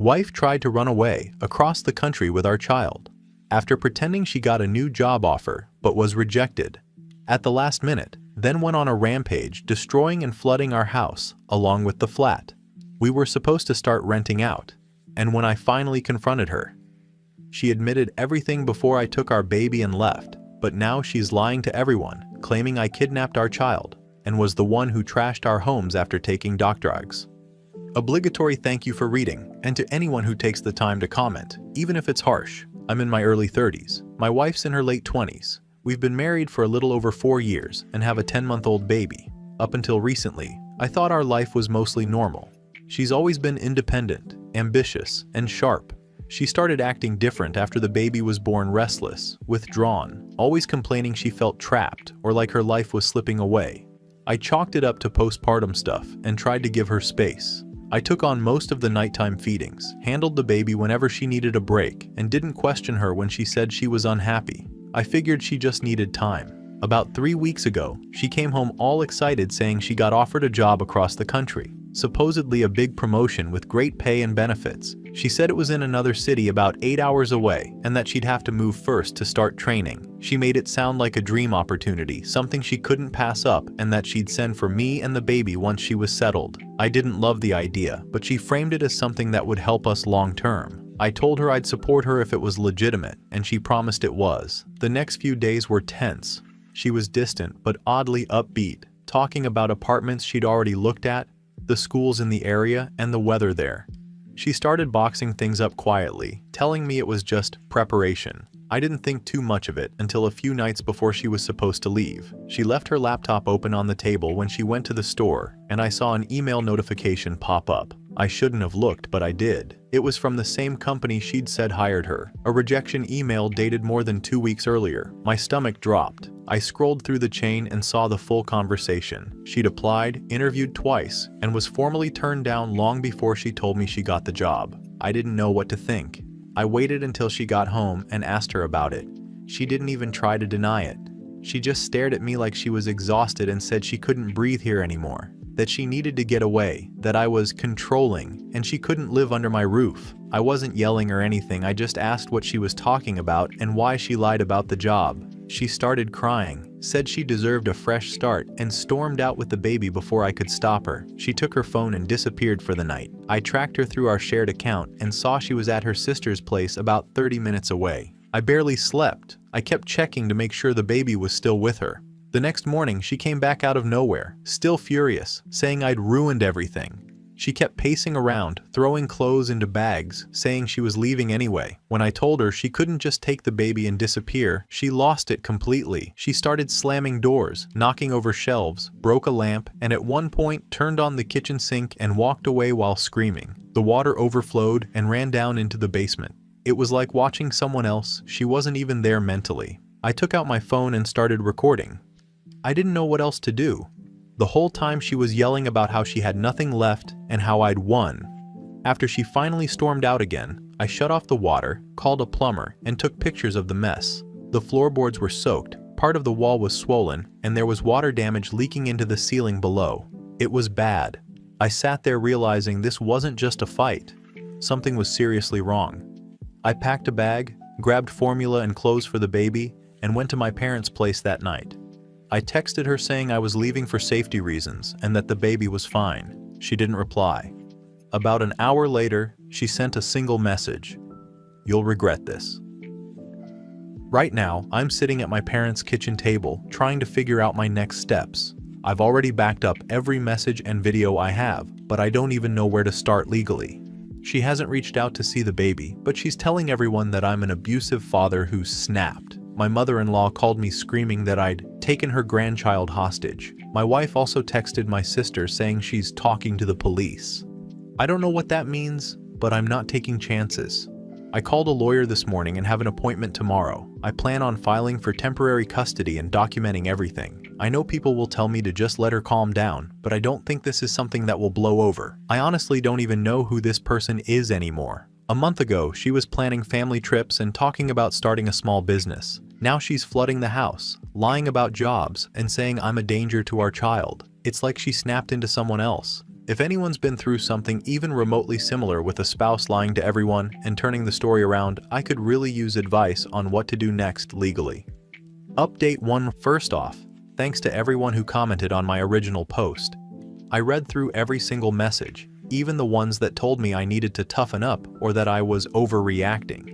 Wife tried to run away across the country with our child after pretending she got a new job offer but was rejected at the last minute, then went on a rampage, destroying and flooding our house along with the flat we were supposed to start renting out. And when I finally confronted her, she admitted everything before I took our baby and left, but now she's lying to everyone, claiming I kidnapped our child and was the one who trashed our homes after taking doc drugs. Obligatory thank you for reading, and to anyone who takes the time to comment, even if it's harsh. I'm in my early 30s. My wife's in her late 20s. We've been married for a little over 4 years and have a 10-month-old baby. Up until recently, I thought our life was mostly normal. She's always been independent, ambitious, and sharp. She started acting different after the baby was born, restless, withdrawn, always complaining she felt trapped or like her life was slipping away. I chalked it up to postpartum stuff and tried to give her space. I took on most of the nighttime feedings, handled the baby whenever she needed a break, and didn't question her when she said she was unhappy. I figured she just needed time. About 3 weeks ago, she came home all excited saying she got offered a job across the country, supposedly a big promotion with great pay and benefits. She said it was in another city about 8 hours away and that she'd have to move first to start training. She made it sound like a dream opportunity, something she couldn't pass up, and that she'd send for me and the baby once she was settled. I didn't love the idea, but she framed it as something that would help us long term. I told her I'd support her if it was legitimate, and she promised it was. The next few days were tense. She was distant but oddly upbeat, talking about apartments she'd already looked at, the schools in the area, and the weather there. She started boxing things up quietly, telling me it was just preparation. I didn't think too much of it until a few nights before she was supposed to leave. She left her laptop open on the table when she went to the store, and I saw an email notification pop up. I shouldn't have looked, but I did. It was from the same company she'd said hired her, a rejection email dated more than 2 weeks earlier. My stomach dropped. I scrolled through the chain and saw the full conversation. She'd applied, interviewed twice, and was formally turned down long before she told me she got the job. I didn't know what to think. I waited until she got home and asked her about it. She didn't even try to deny it. She just stared at me like she was exhausted and said she couldn't breathe here anymore, that she needed to get away, that I was controlling, and she couldn't live under my roof. I wasn't yelling or anything, I just asked what she was talking about and why she lied about the job. She started crying, said she deserved a fresh start, and stormed out with the baby before I could stop her. She took her phone and disappeared for the night. I tracked her through our shared account and saw she was at her sister's place about 30 minutes away. I barely slept. I kept checking to make sure the baby was still with her. The next morning, she came back out of nowhere, still furious, saying I'd ruined everything. She kept pacing around, throwing clothes into bags, saying she was leaving anyway. When I told her she couldn't just take the baby and disappear, she lost it completely. She started slamming doors, knocking over shelves, broke a lamp, and at one point turned on the kitchen sink and walked away while screaming. The water overflowed and ran down into the basement. It was like watching someone else. She wasn't even there mentally. I took out my phone and started recording. I didn't know what else to do. The whole time she was yelling about how she had nothing left and how I'd won. After she finally stormed out again, I shut off the water, called a plumber, and took pictures of the mess. The floorboards were soaked, part of the wall was swollen, and there was water damage leaking into the ceiling below. It was bad. I sat there realizing this wasn't just a fight. Something was seriously wrong. I packed a bag, grabbed formula and clothes for the baby, and went to my parents' place that night. I texted her saying I was leaving for safety reasons and that the baby was fine. She didn't reply. About an hour later, she sent a single message. "You'll regret this." Right now, I'm sitting at my parents' kitchen table trying to figure out my next steps. I've already backed up every message and video I have, but I don't even know where to start legally. She hasn't reached out to see the baby, but she's telling everyone that I'm an abusive father who snapped. My mother-in-law called me screaming that I'd taken her grandchild hostage. My wife also texted my sister saying she's talking to the police. I don't know what that means, but I'm not taking chances. I called a lawyer this morning and have an appointment tomorrow. I plan on filing for temporary custody and documenting everything. I know people will tell me to just let her calm down, but I don't think this is something that will blow over. I honestly don't even know who this person is anymore. A month ago, she was planning family trips and talking about starting a small business. Now she's flooding the house, lying about jobs, and saying I'm a danger to our child. It's like she snapped into someone else. If anyone's been through something even remotely similar with a spouse lying to everyone and turning the story around, I could really use advice on what to do next legally. Update 1. First off, thanks to everyone who commented on my original post. I read through every single message, even the ones that told me I needed to toughen up or that I was overreacting.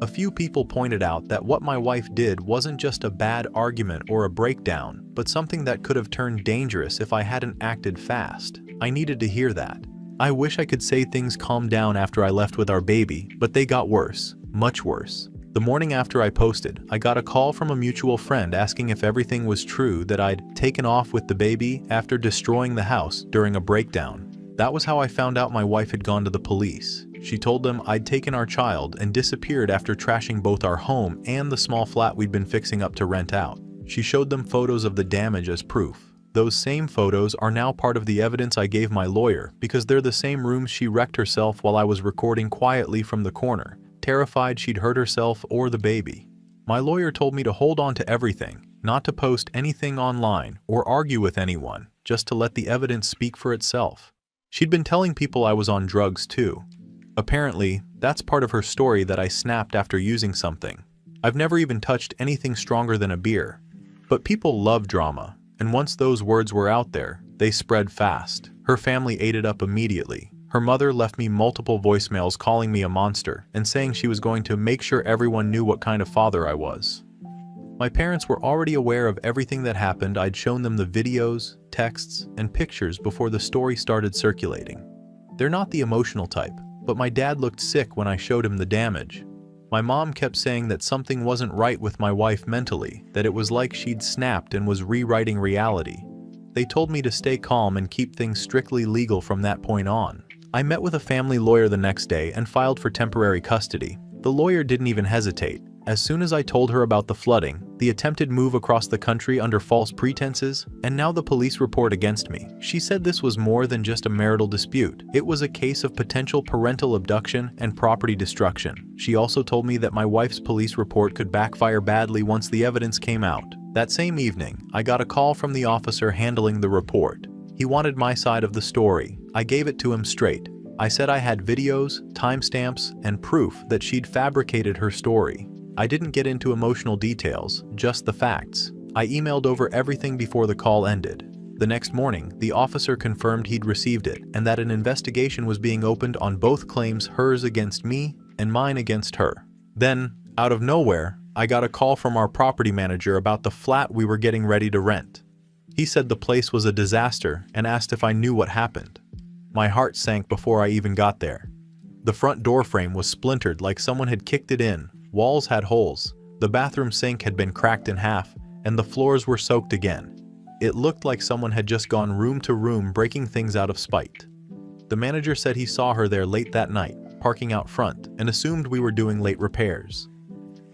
A few people pointed out that what my wife did wasn't just a bad argument or a breakdown, but something that could have turned dangerous if I hadn't acted fast. I needed to hear that. I wish I could say things calmed down after I left with our baby, but they got worse, much worse. The morning after I posted, I got a call from a mutual friend asking if everything was true that I'd taken off with the baby after destroying the house during a breakdown. That was how I found out my wife had gone to the police. She told them I'd taken our child and disappeared after trashing both our home and the small flat we'd been fixing up to rent out. She showed them photos of the damage as proof. Those same photos are now part of the evidence I gave my lawyer because they're the same rooms she wrecked herself while I was recording quietly from the corner, terrified she'd hurt herself or the baby. My lawyer told me to hold on to everything, not to post anything online or argue with anyone, just to let the evidence speak for itself. She'd been telling people I was on drugs too. Apparently, that's part of her story that I snapped after using something. I've never even touched anything stronger than a beer. But people love drama, and once those words were out there, they spread fast. Her family ate it up immediately. Her mother left me multiple voicemails calling me a monster and saying she was going to make sure everyone knew what kind of father I was. My parents were already aware of everything that happened. I'd shown them the videos, texts, and pictures before the story started circulating. They're not the emotional type, but my dad looked sick when I showed him the damage. My mom kept saying that something wasn't right with my wife mentally, that it was like she'd snapped and was rewriting reality. They told me to stay calm and keep things strictly legal from that point on. I met with a family lawyer the next day and filed for temporary custody. The lawyer didn't even hesitate. As soon as I told her about the flooding, the attempted move across the country under false pretenses, and now the police report against me, she said this was more than just a marital dispute. It was a case of potential parental abduction and property destruction. She also told me that my wife's police report could backfire badly once the evidence came out. That same evening, I got a call from the officer handling the report. He wanted my side of the story. I gave it to him straight. I said I had videos, timestamps, and proof that she'd fabricated her story. I didn't get into emotional details, just the facts. I emailed over everything before the call ended. The next morning, the officer confirmed he'd received it and that an investigation was being opened on both claims, hers against me and mine against her. Then, out of nowhere, I got a call from our property manager about the flat we were getting ready to rent. He said the place was a disaster and asked if I knew what happened. My heart sank before I even got there. The front door frame was splintered like someone had kicked it in. Walls had holes, the bathroom sink had been cracked in half, and the floors were soaked again. It looked like someone had just gone room to room breaking things out of spite. The manager said he saw her there late that night, parking out front, and assumed we were doing late repairs.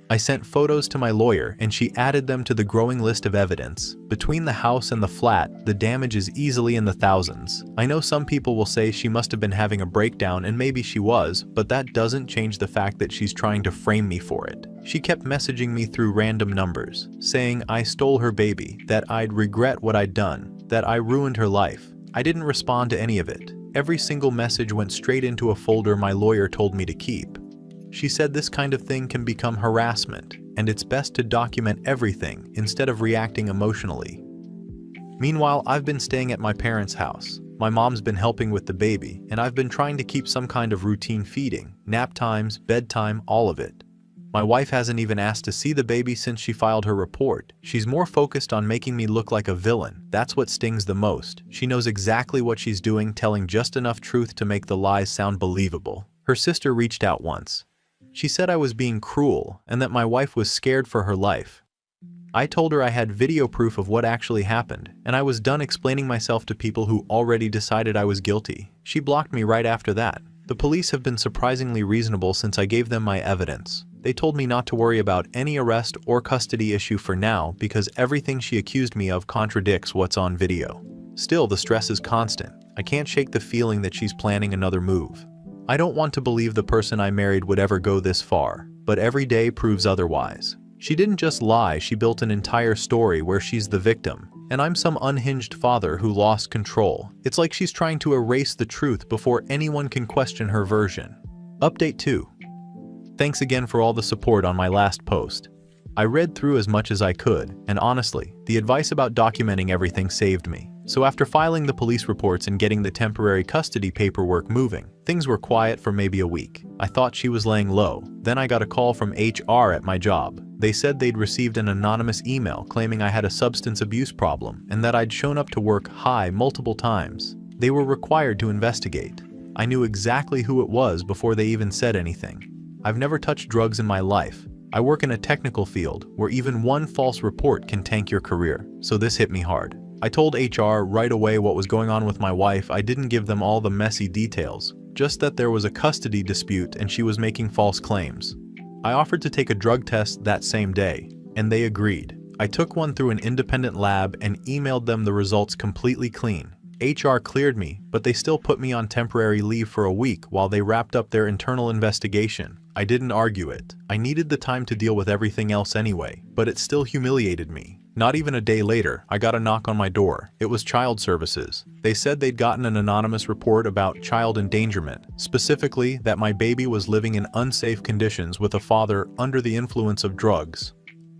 I sent photos to my lawyer and she added them to the growing list of evidence. Between the house and the flat, the damage is easily in the thousands. I know some people will say she must have been having a breakdown, and maybe she was, but that doesn't change the fact that she's trying to frame me for it. She kept messaging me through random numbers, saying I stole her baby, that I'd regret what I'd done, that I ruined her life. I didn't respond to any of it. Every single message went straight into a folder my lawyer told me to keep. She said this kind of thing can become harassment, and it's best to document everything instead of reacting emotionally. Meanwhile, I've been staying at my parents' house. My mom's been helping with the baby, and I've been trying to keep some kind of routine feeding, nap times, bedtime, all of it. My wife hasn't even asked to see the baby since she filed her report. She's more focused on making me look like a villain. That's what stings the most. She knows exactly what she's doing, telling just enough truth to make the lies sound believable. Her sister reached out once. She said I was being cruel and that my wife was scared for her life. I told her I had video proof of what actually happened, and I was done explaining myself to people who already decided I was guilty. She blocked me right after that. The police have been surprisingly reasonable since I gave them my evidence. They told me not to worry about any arrest or custody issue for now because everything she accused me of contradicts what's on video. Still, the stress is constant. I can't shake the feeling that she's planning another move. I don't want to believe the person I married would ever go this far, but every day proves otherwise. She didn't just lie, she built an entire story where she's the victim, and I'm some unhinged father who lost control. It's like she's trying to erase the truth before anyone can question her version. Update 2. Thanks again for all the support on my last post. I read through as much as I could, and honestly, the advice about documenting everything saved me. So after filing the police reports and getting the temporary custody paperwork moving, things were quiet for maybe a week. I thought she was laying low. Then I got a call from HR at my job. They said they'd received an anonymous email claiming I had a substance abuse problem and that I'd shown up to work high multiple times. They were required to investigate. I knew exactly who it was before they even said anything. I've never touched drugs in my life. I work in a technical field where even one false report can tank your career, so this hit me hard. I told HR right away what was going on with my wife. I didn't give them all the messy details, just that there was a custody dispute and she was making false claims. I offered to take a drug test that same day, and they agreed. I took one through an independent lab and emailed them the results completely clean. HR cleared me, but they still put me on temporary leave for a week while they wrapped up their internal investigation. I didn't argue it. I needed the time to deal with everything else anyway, but it still humiliated me. Not even a day later, I got a knock on my door. It was child services. They said they'd gotten an anonymous report about child endangerment, specifically that my baby was living in unsafe conditions with a father under the influence of drugs.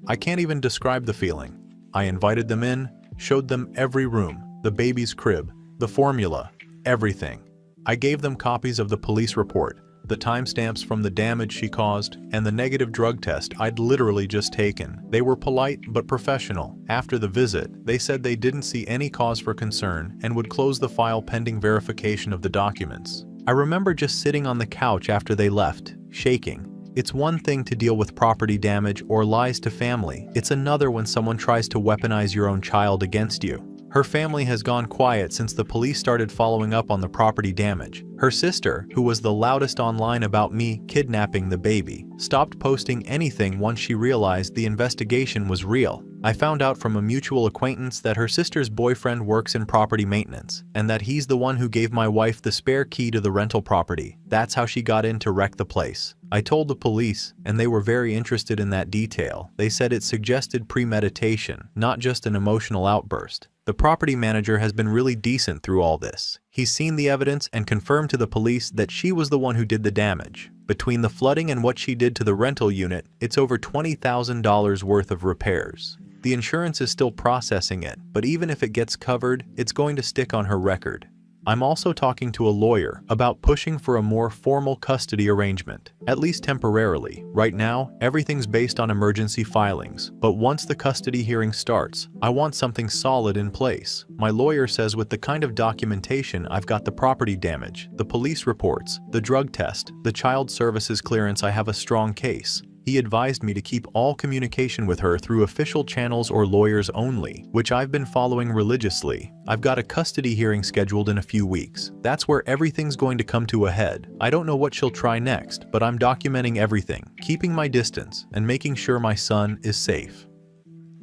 I can't even describe the feeling. I invited them in, showed them every room, the baby's crib, the formula, everything. I gave them copies of the police report, the timestamps from the damage she caused, and the negative drug test I'd literally just taken. They were polite but professional. After the visit, they said they didn't see any cause for concern and would close the file pending verification of the documents. I remember just sitting on the couch after they left, shaking. It's one thing to deal with property damage or lies to family. It's another when someone tries to weaponize your own child against you. Her family has gone quiet since the police started following up on the property damage. Her sister, who was the loudest online about me kidnapping the baby, stopped posting anything once she realized the investigation was real. I found out from a mutual acquaintance that her sister's boyfriend works in property maintenance, and that he's the one who gave my wife the spare key to the rental property. That's how she got in to wreck the place. I told the police, and they were very interested in that detail. They said it suggested premeditation, not just an emotional outburst. The property manager has been really decent through all this. He's seen the evidence and confirmed to the police that she was the one who did the damage. Between the flooding and what she did to the rental unit, it's over $20,000 worth of repairs. The insurance is still processing it, but even if it gets covered, it's going to stick on her record. I'm also talking to a lawyer about pushing for a more formal custody arrangement, at least temporarily. Right now, everything's based on emergency filings, but once the custody hearing starts, I want something solid in place. My lawyer says with the kind of documentation I've got, the property damage, the police reports, the drug test, the child services clearance, I have a strong case. He advised me to keep all communication with her through official channels or lawyers only, which I've been following religiously. I've got a custody hearing scheduled in a few weeks. That's where everything's going to come to a head. I don't know what she'll try next, but I'm documenting everything, keeping my distance, and making sure my son is safe.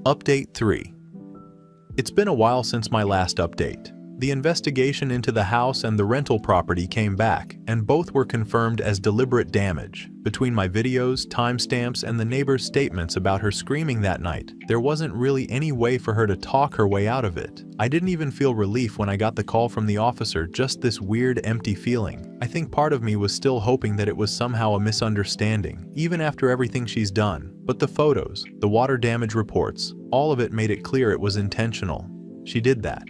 Update 3. It's been a while since my last update. The investigation into the house and the rental property came back, and both were confirmed as deliberate damage. Between my videos, timestamps, and the neighbor's statements about her screaming that night, there wasn't really any way for her to talk her way out of it. I didn't even feel relief when I got the call from the officer, just this weird, empty feeling. I think part of me was still hoping that it was somehow a misunderstanding, even after everything she's done. But the photos, the water damage reports, all of it made it clear it was intentional. She did that.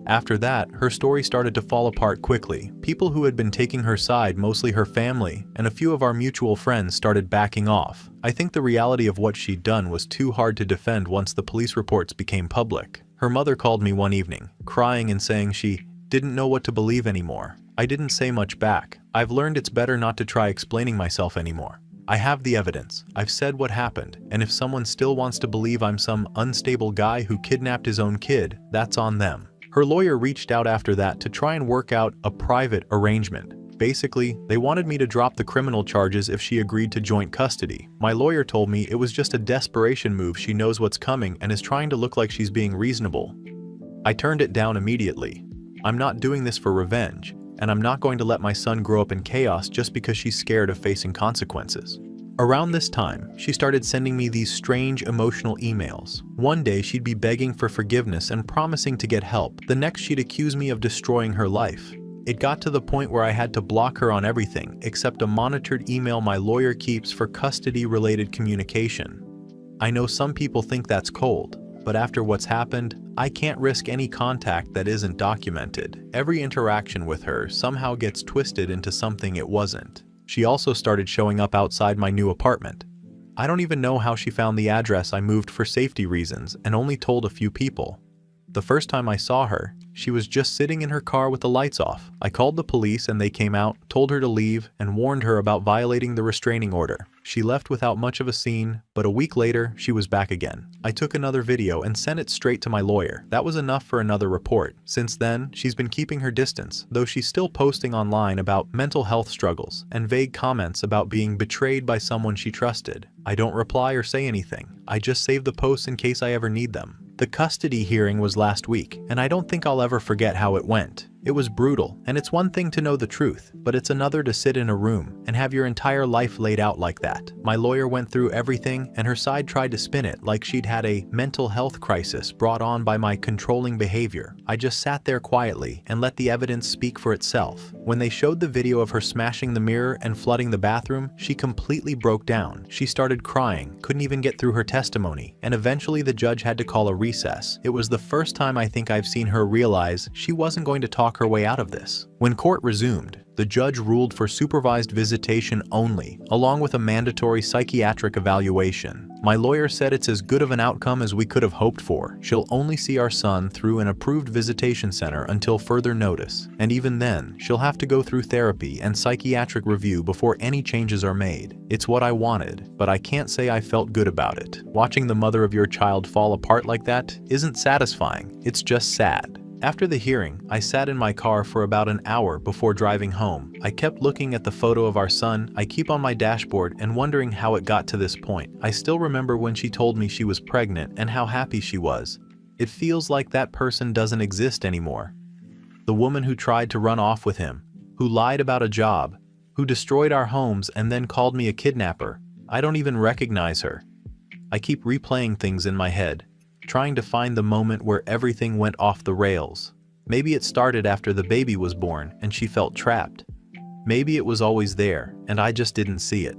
After that, her story started to fall apart quickly. People who had been taking her side, mostly her family, and a few of our mutual friends, started backing off. I think the reality of what she'd done was too hard to defend once the police reports became public. Her mother called me one evening, crying and saying she didn't know what to believe anymore. I didn't say much back. I've learned it's better not to try explaining myself anymore. I have the evidence. I've said what happened, and if someone still wants to believe I'm some unstable guy who kidnapped his own kid, that's on them. Her lawyer reached out after that to try and work out a private arrangement. Basically, they wanted me to drop the criminal charges if she agreed to joint custody. My lawyer told me it was just a desperation move. She knows what's coming and is trying to look like she's being reasonable. I turned it down immediately. I'm not doing this for revenge, and I'm not going to let my son grow up in chaos just because she's scared of facing consequences. Around this time, she started sending me these strange emotional emails. One day she'd be begging for forgiveness and promising to get help. The next she'd accuse me of destroying her life. It got to the point where I had to block her on everything except a monitored email my lawyer keeps for custody-related communication. I know some people think that's cold, but after what's happened, I can't risk any contact that isn't documented. Every interaction with her somehow gets twisted into something it wasn't. She also started showing up outside my new apartment. I don't even know how she found the address I moved for safety reasons and only told a few people. The first time I saw her, she was just sitting in her car with the lights off. I called the police and they came out, told her to leave, and warned her about violating the restraining order. She left without much of a scene, but a week later, she was back again. I took another video and sent it straight to my lawyer. That was enough for another report. Since then, she's been keeping her distance, though she's still posting online about mental health struggles and vague comments about being betrayed by someone she trusted. I don't reply or say anything. I just save the posts in case I ever need them. The custody hearing was last week, and I don't think I'll ever forget how it went. It was brutal, and it's one thing to know the truth, but it's another to sit in a room and have your entire life laid out like that. My lawyer went through everything, and her side tried to spin it like she'd had a mental health crisis brought on by my controlling behavior. I just sat there quietly and let the evidence speak for itself. When they showed the video of her smashing the mirror and flooding the bathroom, she completely broke down. She started crying, couldn't even get through her testimony, and eventually the judge had to call a recess. It was the first time I think I've seen her realize she wasn't going to talk her way out of this. When court resumed, the judge ruled for supervised visitation only, along with a mandatory psychiatric evaluation. My lawyer said it's as good of an outcome as we could have hoped for. She'll only see our son through an approved visitation center until further notice, and even then, she'll have to go through therapy and psychiatric review before any changes are made. It's what I wanted, but I can't say I felt good about it. Watching the mother of your child fall apart like that isn't satisfying, it's just sad. After the hearing, I sat in my car for about an hour before driving home. I kept looking at the photo of our son I keep on my dashboard and wondering how it got to this point. I still remember when she told me she was pregnant and how happy she was. It feels like that person doesn't exist anymore. The woman who tried to run off with him, who lied about a job, who destroyed our homes and then called me a kidnapper. I don't even recognize her. I keep replaying things in my head, trying to find the moment where everything went off the rails. Maybe it started after the baby was born and she felt trapped. Maybe it was always there and I just didn't see it.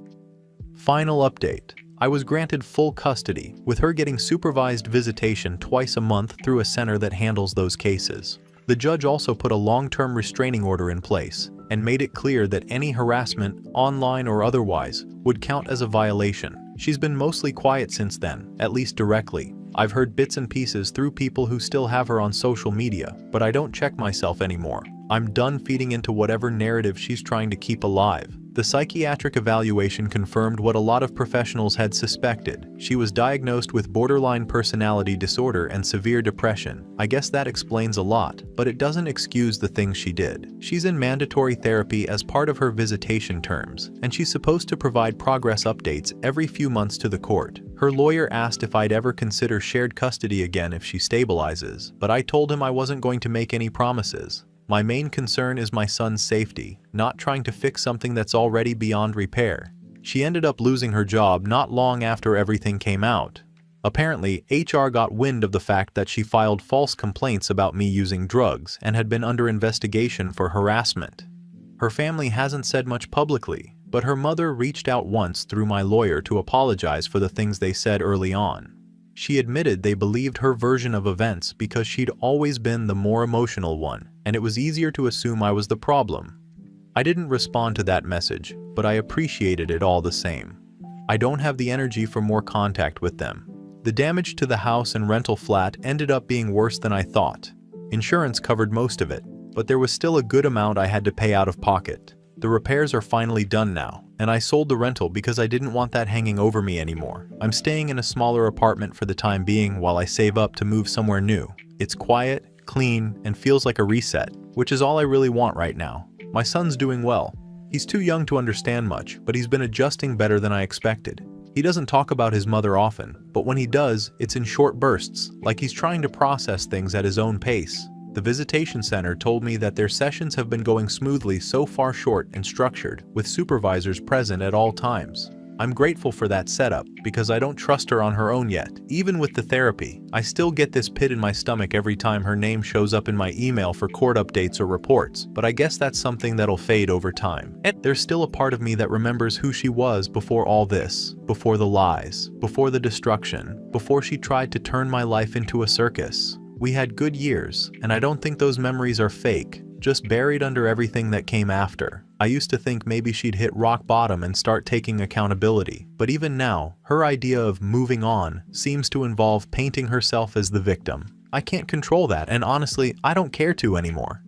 Final update. I was granted full custody, with her getting supervised visitation twice a month through a center that handles those cases. The judge also put a long-term restraining order in place and made it clear that any harassment, online or otherwise, would count as a violation. She's been mostly quiet since then, at least directly. I've heard bits and pieces through people who still have her on social media, but I don't check myself anymore. I'm done feeding into whatever narrative she's trying to keep alive. The psychiatric evaluation confirmed what a lot of professionals had suspected. She was diagnosed with borderline personality disorder and severe depression. I guess that explains a lot, but it doesn't excuse the things she did. She's in mandatory therapy as part of her visitation terms, and she's supposed to provide progress updates every few months to the court. Her lawyer asked if I'd ever consider shared custody again if she stabilizes, but I told him I wasn't going to make any promises. My main concern is my son's safety, not trying to fix something that's already beyond repair. She ended up losing her job not long after everything came out. Apparently, HR got wind of the fact that she filed false complaints about me using drugs and had been under investigation for harassment. Her family hasn't said much publicly, but her mother reached out once through my lawyer to apologize for the things they said early on. She admitted they believed her version of events because she'd always been the more emotional one, and it was easier to assume I was the problem. I didn't respond to that message, but I appreciated it all the same. I don't have the energy for more contact with them. The damage to the house and rental flat ended up being worse than I thought. Insurance covered most of it, but there was still a good amount I had to pay out of pocket. The repairs are finally done now, and I sold the rental because I didn't want that hanging over me anymore. I'm staying in a smaller apartment for the time being while I save up to move somewhere new. It's quiet, clean, and feels like a reset, which is all I really want right now. My son's doing well. He's too young to understand much, but he's been adjusting better than I expected. He doesn't talk about his mother often, but when he does, it's in short bursts, like he's trying to process things at his own pace. The visitation center told me that their sessions have been going smoothly so far, short and structured, with supervisors present at all times. I'm grateful for that setup because I don't trust her on her own yet. Even with the therapy, I still get this pit in my stomach every time her name shows up in my email for court updates or reports, but I guess that's something that'll fade over time. And there's still a part of me that remembers who she was before all this, before the lies, before the destruction, before she tried to turn my life into a circus. We had good years, and I don't think those memories are fake, just buried under everything that came after. I used to think maybe she'd hit rock bottom and start taking accountability, but even now, her idea of moving on seems to involve painting herself as the victim. I can't control that, and honestly, I don't care to anymore.